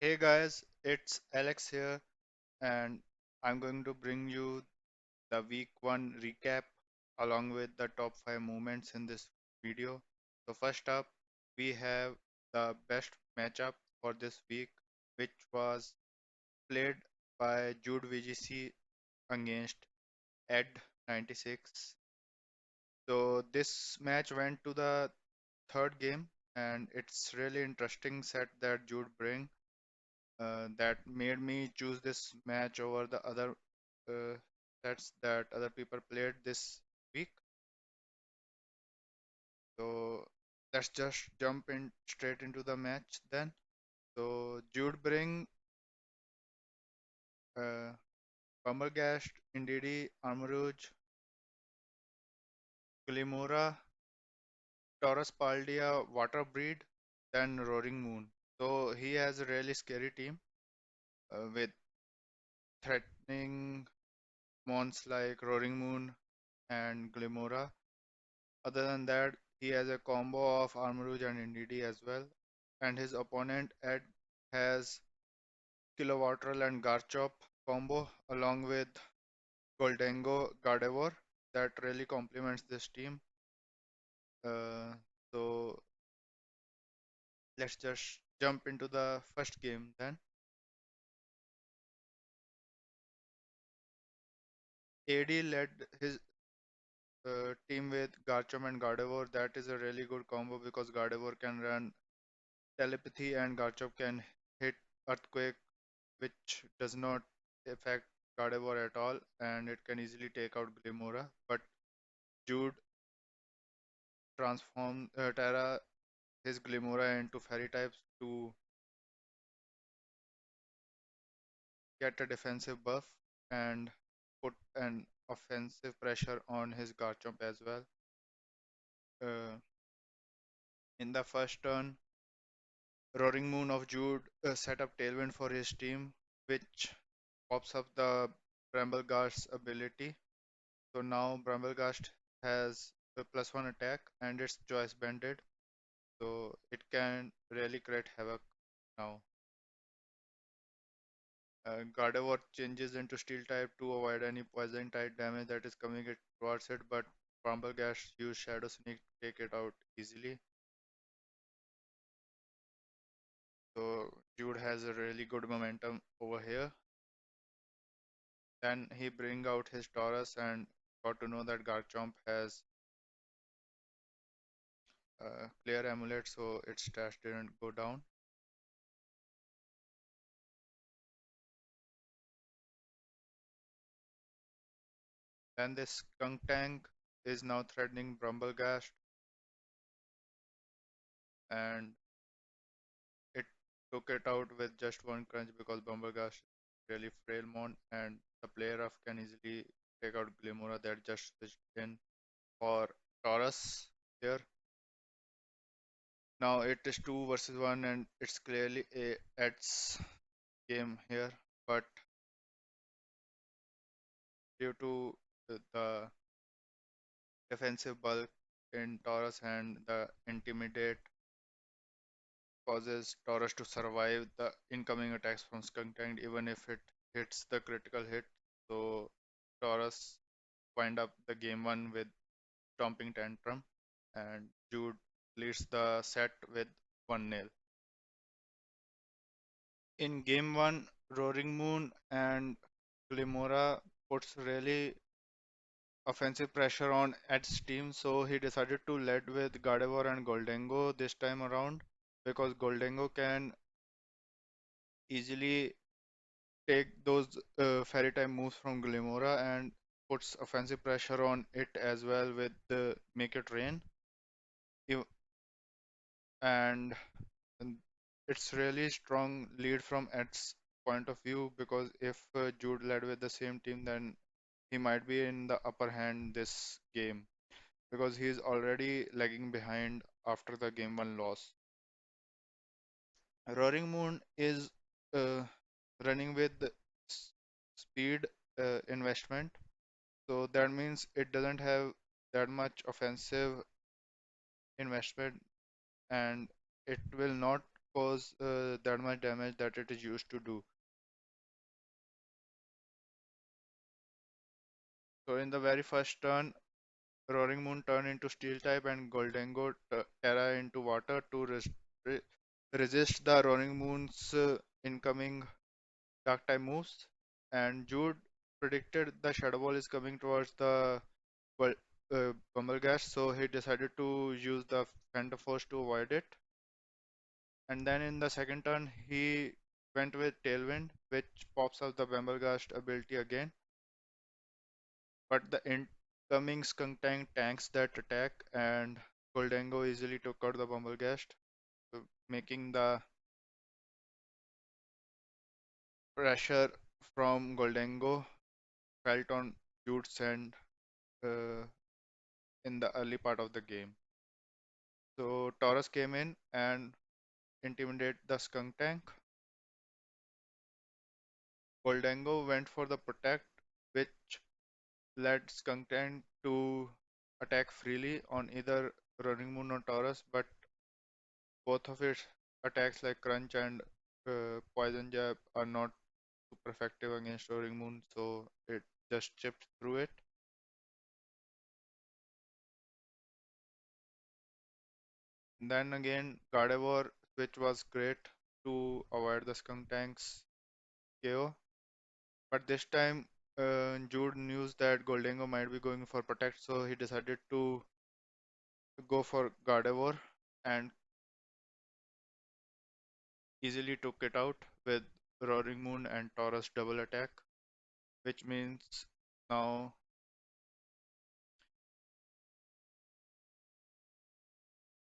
Hey guys, it's Alex here, and I'm going to bring you the week 1 recap along with the top 5 moments in this video. So, first up, we have the best matchup for this week, which was played by Jude VGC against Ed 96. So, this match went to the third game, and it's really interesting set that Jude bring that made me choose this match over the other uh, sets that other people played this week. So let's just jump in straight into the match then. So Jude bring uh, Bumblegast, Indeedee, Armarouge, Glimora, Taurus Paldia, Water Breed, then Roaring Moon. So he has a really scary team with threatening mons like Roaring Moon and Glimora. Other than that, he has a combo of Armarouge and Indeedee as well. And his opponent Ed has Kilowattrel and Garchomp combo along with Goldengo Gardevoir that really complements this team. Uh, so let's just jump into the first game then. AD led his team with Garchomp and Gardevoir. That is a really good combo because Gardevoir can run telepathy and Garchomp can hit Earthquake which does not affect Gardevoir at all, and it can easily take out Glimora. But Jude transforms Terra his Glimora into Fairy types to get a defensive buff and put an offensive pressure on his Garchomp as well. Uh, in the first turn, Roaring Moon of Jude set up Tailwind for his team, which pops up the Brambleghast's ability. So now Brambleghast has a +1 attack and it's choice banded, so it can really create havoc now. Gardevoir changes into Steel type to avoid any poison type damage that is coming it towards it, but Brambleghast use Shadow Sneak to take it out easily. So Jude has a really good momentum over here. Then he bring out his Taurus and got to know that Garchomp has clear amulet, so its stats didn't go down. Then this Skunk Tank is now threatening Brumblegast, and it took it out with just one crunch because Brumblegast is really frail mon, and the player of can easily take out Glimora that just switched in for Taurus here. Now it is 2 versus 1 and it's clearly a Ed's game here, but due to the defensive bulk in Taurus and the intimidate causes Taurus to survive the incoming attacks from Skunk Tank even if it hits the critical hit. So Taurus wind up the game 1 with stomping tantrum and Jude leads the set with 1-0. In game 1, Roaring Moon and Glimora puts really offensive pressure on Ed's team, so he decided to lead with Gardevoir and Goldengo this time around because Goldengo can easily take those fairy type moves from Glimora and puts offensive pressure on it as well with the make it rain. Ev- And, and it's really strong lead from Ed's point of view because if Jude led with the same team, then he might be in the upper hand this game because he's already lagging behind after the game 1 loss. Roaring Moon is uh, running with s- speed investment. So that means it doesn't have that much offensive investment and it will not cause that much damage that it is used to do. So in the very first turn, Roaring Moon turned into Steel type and Goldengo Terra into Water to re resist the Roaring Moon's incoming Dark type moves. And Jude predicted the Shadow Ball is coming towards the Bul- Bumblegash, so he decided to use the Phantom Force to avoid it. And then in the second turn, he went with Tailwind, which pops up the Bumbleghast ability again. But the incoming Skunk Tank tanks that attack, and Goldango easily took out the Bumbleghast, making the pressure from Goldango felt on Jude's end uh, in the early part of the game. So Taurus came in and intimidated the Skunk Tank. Goldango went for the Protect, which led Skunk Tank to attack freely on either Running Moon or Taurus, but both of its attacks like Crunch and Poison Jab are not super effective against Roaring Moon, so it just chipped through it. Then again, Gardevoir, which was great to avoid the Skunk Tank's KO, but this time Jude knew that Goldengo might be going for Protect, so he decided to go for Gardevoir and easily took it out with Roaring Moon and Taurus double attack, which means now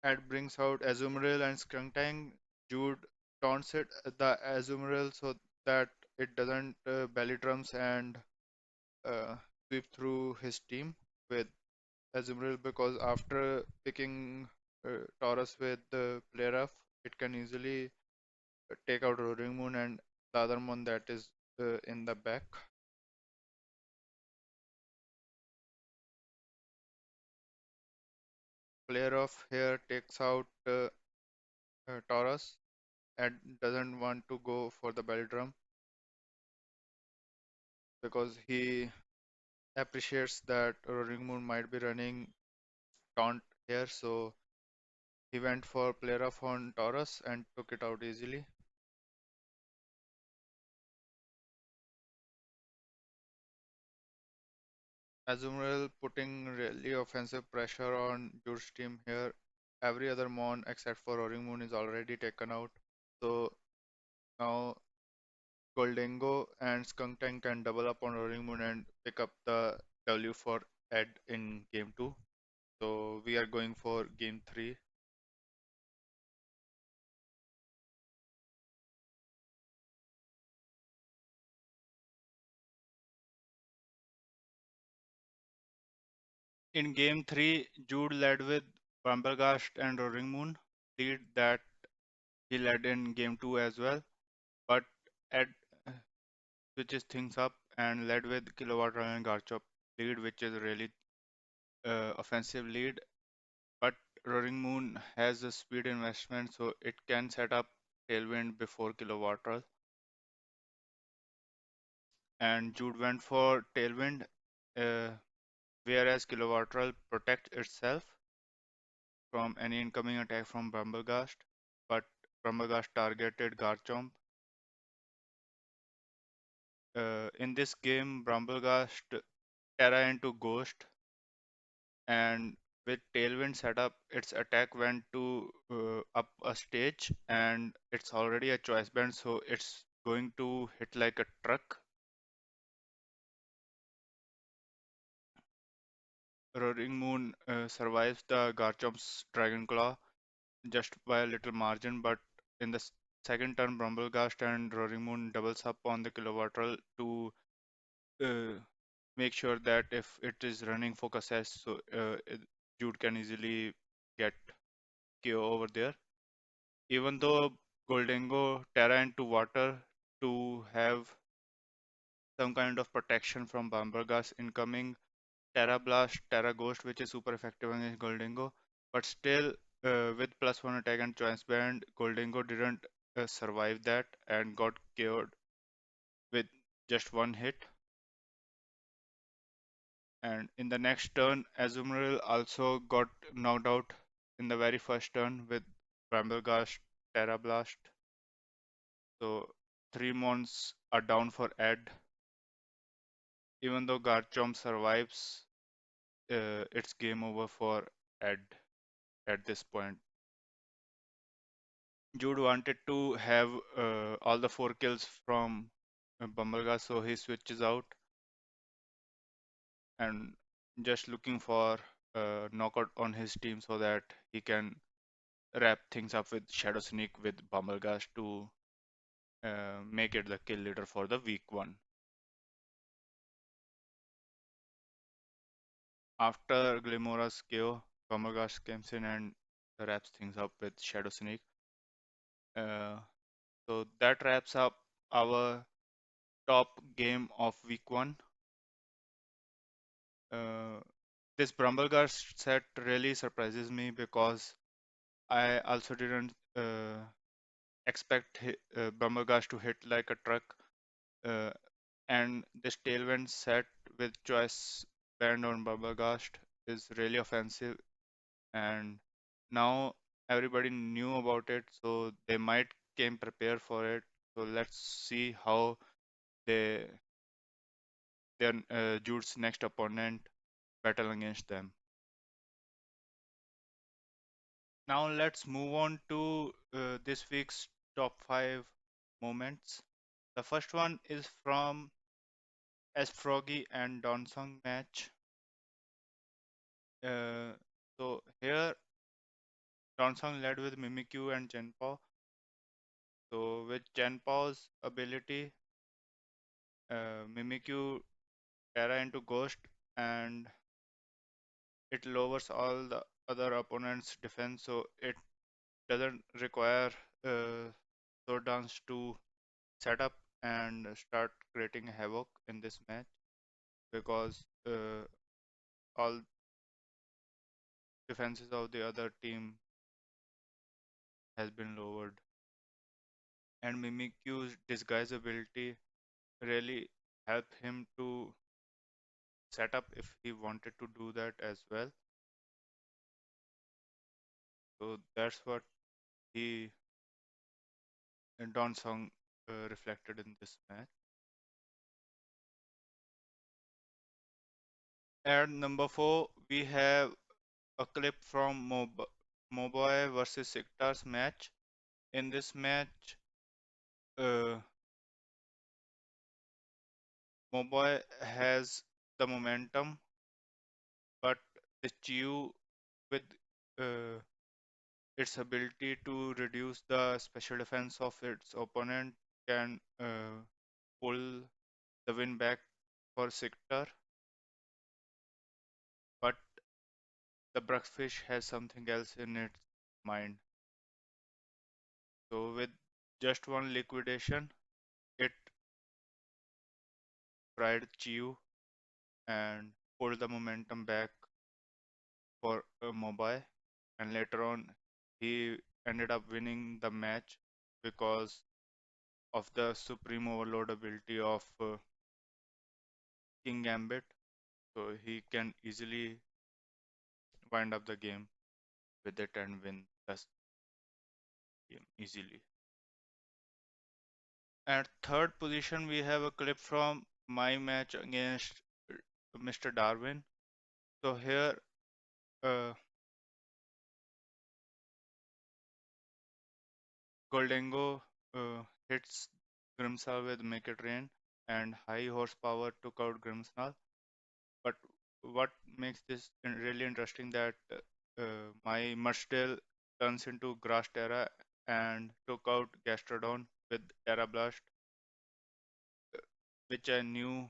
Ed brings out Azumarill and Skuntank. Jude taunts it the Azumarill so that it doesn't belly drums and uh, sweep through his team with Azumarill because after picking Taurus with the play rough, it can easily take out Roaring Moon and the other one that is in the back. Player of here takes out Taurus and doesn't want to go for the belly drum because he appreciates that Roaring Moon might be running taunt here, so he went for player of on Taurus and took it out easily. Azumarill putting really offensive pressure on Jude's team here. Every other mon except for Roaring Moon is already taken out. So now Goldengo and Skuntank can double up on Roaring Moon and pick up the W for Ed in game 2. So we are going for game 3. In game 3, Jude led with Bambergast and Roaring Moon, lead that he led in game 2 as well. But Ed switches things up and led with Kilowatt and Garchomp lead, which is really offensive lead. But Roaring Moon has a speed investment, so it can set up Tailwind before Kilowatt, and Jude went for Tailwind, uh, whereas Kilowatt protects itself from any incoming attack from Bramblegast, but Bramblegast targeted Garchomp. In this game, Bramblegast Terra into Ghost, and with Tailwind setup, its attack went to up a stage, and it's already a choice band, so it's going to hit like a truck. Roaring Moon survives the Garchomp's Dragon Claw just by a little margin, but in the second turn, Bramblegast and Roaring Moon doubles up on the Kilowattrel to uh, make sure that if it is running Focus S, so Jude can easily get KO over there. Even though Goldengo Terra into water to have some kind of protection from Bambergas incoming Terra Blast, Terra Ghost, which is super effective against Goldengo, but still with +1 attack and Choice Band, Goldengo didn't survived that and got KO'd with just one hit. And in the next turn, Azumarill also got knocked out in the very first turn with Brambleghast Terra Blast. So three mons are down for Ed. Even though Garchomp survives, it's game over for Ed at this point. Jude wanted to have all the four kills from Bumbleghast, so he switches out and just looking for knockout on his team so that he can wrap things up with Shadow Sneak with Bumbleghast to make it the kill leader for the week one. After Glimora's KO, Bumbleghast comes in and wraps things up with Shadow Sneak. Uh, so that wraps up our top game of week one. Uh, this Bumbleghast set really surprises me because I also didn't expect Bumbleghast to hit like a truck. Uh, and this tailwind set with choice band on Bumbleghast is really offensive. And now everybody knew about it, so they might came prepared for it. So let's see how they their Jude's next opponent battle against them. Now let's move on to this week's top five moments. The first one is from S Froggy and Donsong match. Uh, so here Donsong led with Mimikyu and Genpao. So with Genpao's ability, Mimikyu Terra into Ghost and it lowers all the other opponent's defense, so it doesn't require sword dance to set up and start creating havoc in this match because all defenses of the other team has been lowered. And Mimikyu's disguise ability really helped him to set up if he wanted to do that as well. So that's what he and Donsong reflected in this match. At number four, we have a clip from Moboy versus Siktar's match. In this match, uh, Moboy has the momentum, but the Chiyu with uh, its ability to reduce the special defense of its opponent can pull the win back for Siktar. But the Bruckfish has something else in its mind. So with just one liquidation, it fried Chiyu and pulled the momentum back for Mobile. And later on, he ended up winning the match because of the supreme overload ability of King Gambit. So he can easily wind up the game with it and win the game easily. At third position, we have a clip from my match against Mr. Darwin. So here, uh, Goldengo hits Grimsal with Make It Rain, and high horsepower took out Grimsal. But what makes this really interesting that my Mudsdale turns into Grass Terra and took out Gastrodon with Terra Blast, which I knew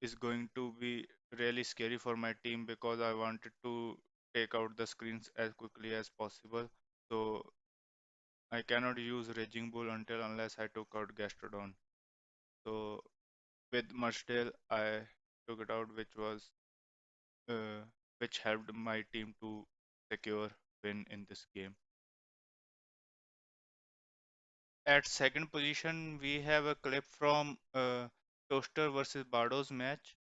is going to be really scary for my team because I wanted to take out the screens as quickly as possible. So I cannot use Raging Bull until unless I took out Gastrodon. So with Mudsdale, I took it out, uh, which helped my team to secure win in this game. At second position, we have a clip from Toaster versus Bardo's match.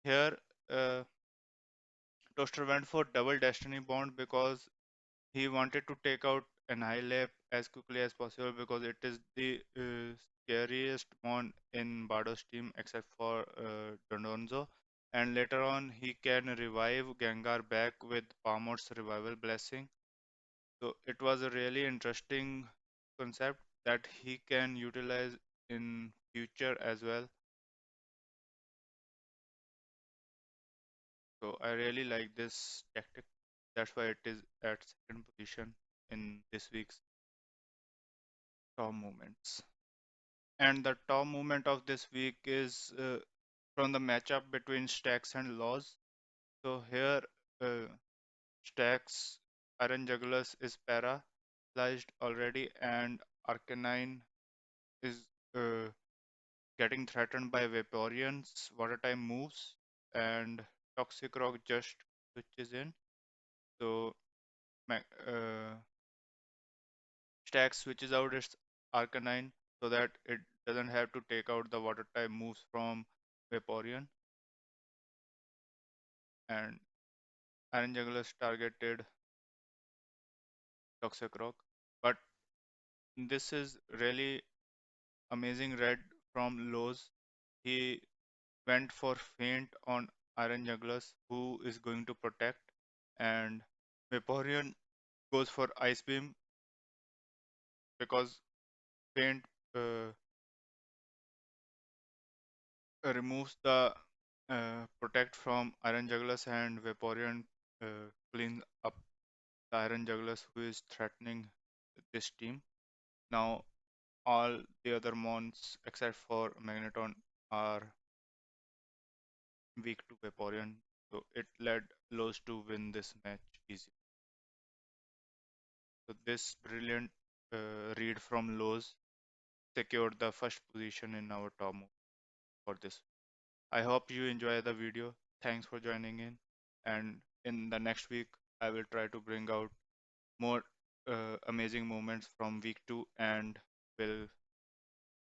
Here, uh, Toaster went for double Destiny Bond because he wanted to take out an lap as quickly as possible because it is the scariest mon in Bardo's team except for Dondonzo. And later on, he can revive Gengar back with Palmer's revival blessing. So it was a really interesting concept that he can utilize in future as well. So I really like this tactic. That's why it is at second position in this week's top moments. And the top moment of this week is from the matchup between Stacks and Laws. So here, uh, Stacks Iron Jugglers is paralyzed already, and Arcanine is getting threatened by Vaporeon's water type moves, and Toxic Rock just switches in. So Stacks switches out its Arcanine so that it doesn't have to take out the water type moves from Vaporeon, and Iron Jugglers targeted Toxic Rock. But this is really amazing red from Lowe's. He went for feint on Iron Jugglers, who is going to protect, and Vaporeon goes for Ice Beam because feint uh, removes the protect from Iron Jugglers, and Vaporeon cleans up the Iron Jugglers who is threatening this team. Now all the other mons except for Magneton are weak to Vaporeon, so it led Lowe's to win this match easy. So this brilliant read from Lowe's secured the first position in our top move for this. I hope you enjoy the video. Thanks for joining in, and in the next week I will try to bring out more amazing moments from week 2 and will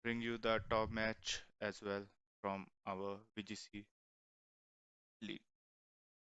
bring you the top match as well from our VGC league.